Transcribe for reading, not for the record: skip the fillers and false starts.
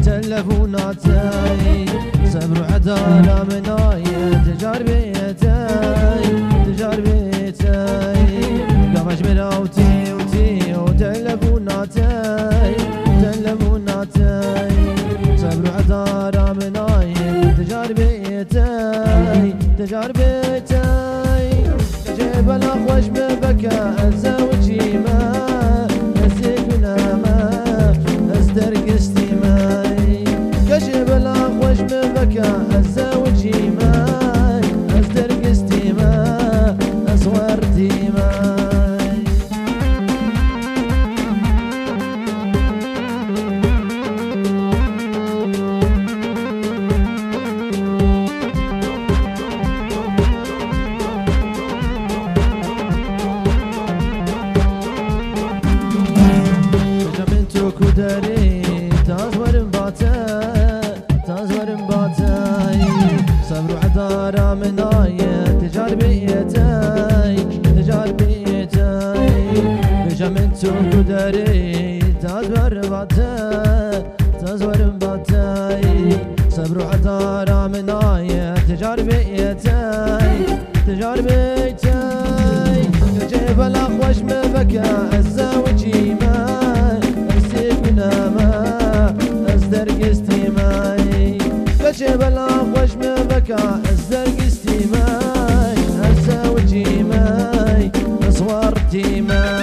تلفوناتي صبر وعدالة مناي تجاربيتي قمش مراوتي وتلفوناتي صبر وعدالة مناي تجاربيتي جيب الأخوش ببكى الزوجي ما أزيقنا ما أصدر قستي ماي كشف الأخوش ببكى الزوجي ما أصدر قستي ما أصورتي ماي كودري تازور مباتاي صبر وعذارة مناي تجاربيتي بجمنتو كودري تازور مباتاي صبر وعذارة مناي تجاربيتي جيب الأخوش مبكى الزوجي ما ما أصدر قستي ماي كشف الأخوش مبكى أصدر قستي ماي الزوجي ماي أصورتي ماي